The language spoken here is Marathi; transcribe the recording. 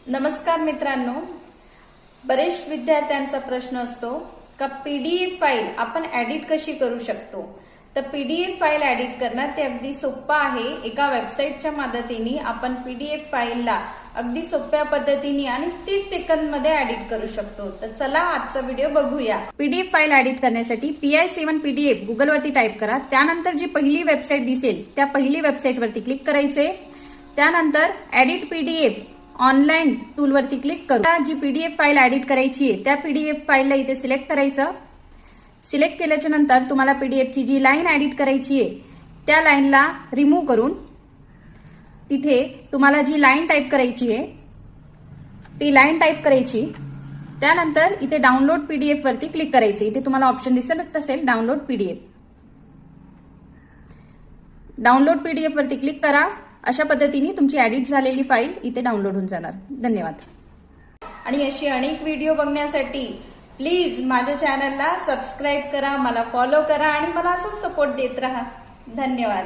नमस्कार मित्रांनो, बरेच विद्यार्थ्यांचा प्रश्न असतो का पीडीएफ फाईल आपण एडिट कशी करू शकतो। तर पीडीएफ फाईल एडिट करणं ते अगदी सोपं आहे। एका वेबसाईटच्या मदतीने आपण पीडीएफ फाईलला अगदी सोप्या पद्धतीने आणि 30 सेकंदमध्ये एडिट करू शकतो। तर चला आजचा व्हिडिओ बघूया। पीडीएफ फाईल एडिट करण्यासाठी PI7 PDF गुगलवरती टाईप करा। त्यानंतर जी पहिली वेबसाईट दिसेल त्या पहिली वेबसाईटवरती क्लिक करायचे। त्यानंतर एडिट पीडीएफ ऑनलाइन टूल वरती क्लिक करू। जी पीडीएफ फाईल एडिट करायची आहे त्या पीडीएफ फाईलला इथे सिलेक्ट करायचं। सिलेक्ट केल्याच्या नंतर तुम्हाला पीडीएफची जी लाईन एडिट करायची आहे त्या लाईनला रिमूव्ह करून तिथे तुम्हाला जी लाईन टाईप करायची आहे ती लाईन टाईप करायची। त्यानंतर इथे डाउनलोड पीडीएफ वरती क्लिक करायचे। इथे तुम्हाला ऑप्शन दिसत असेल डाउनलोड पीडीएफ। डाउनलोड पीडीएफ वरती क्लिक करा। अशा पद्धतीने तुमची एडिट झालेली फाईल इथे डाउनलोड होऊन जाणार। धन्यवाद। आणि अशी अनेक व्हिडिओ बघण्यासाठी प्लीज माझ्या चॅनलला सबस्क्राईब करा, मला फॉलो करा आणि मला असंच सपोर्ट देत राहा। धन्यवाद।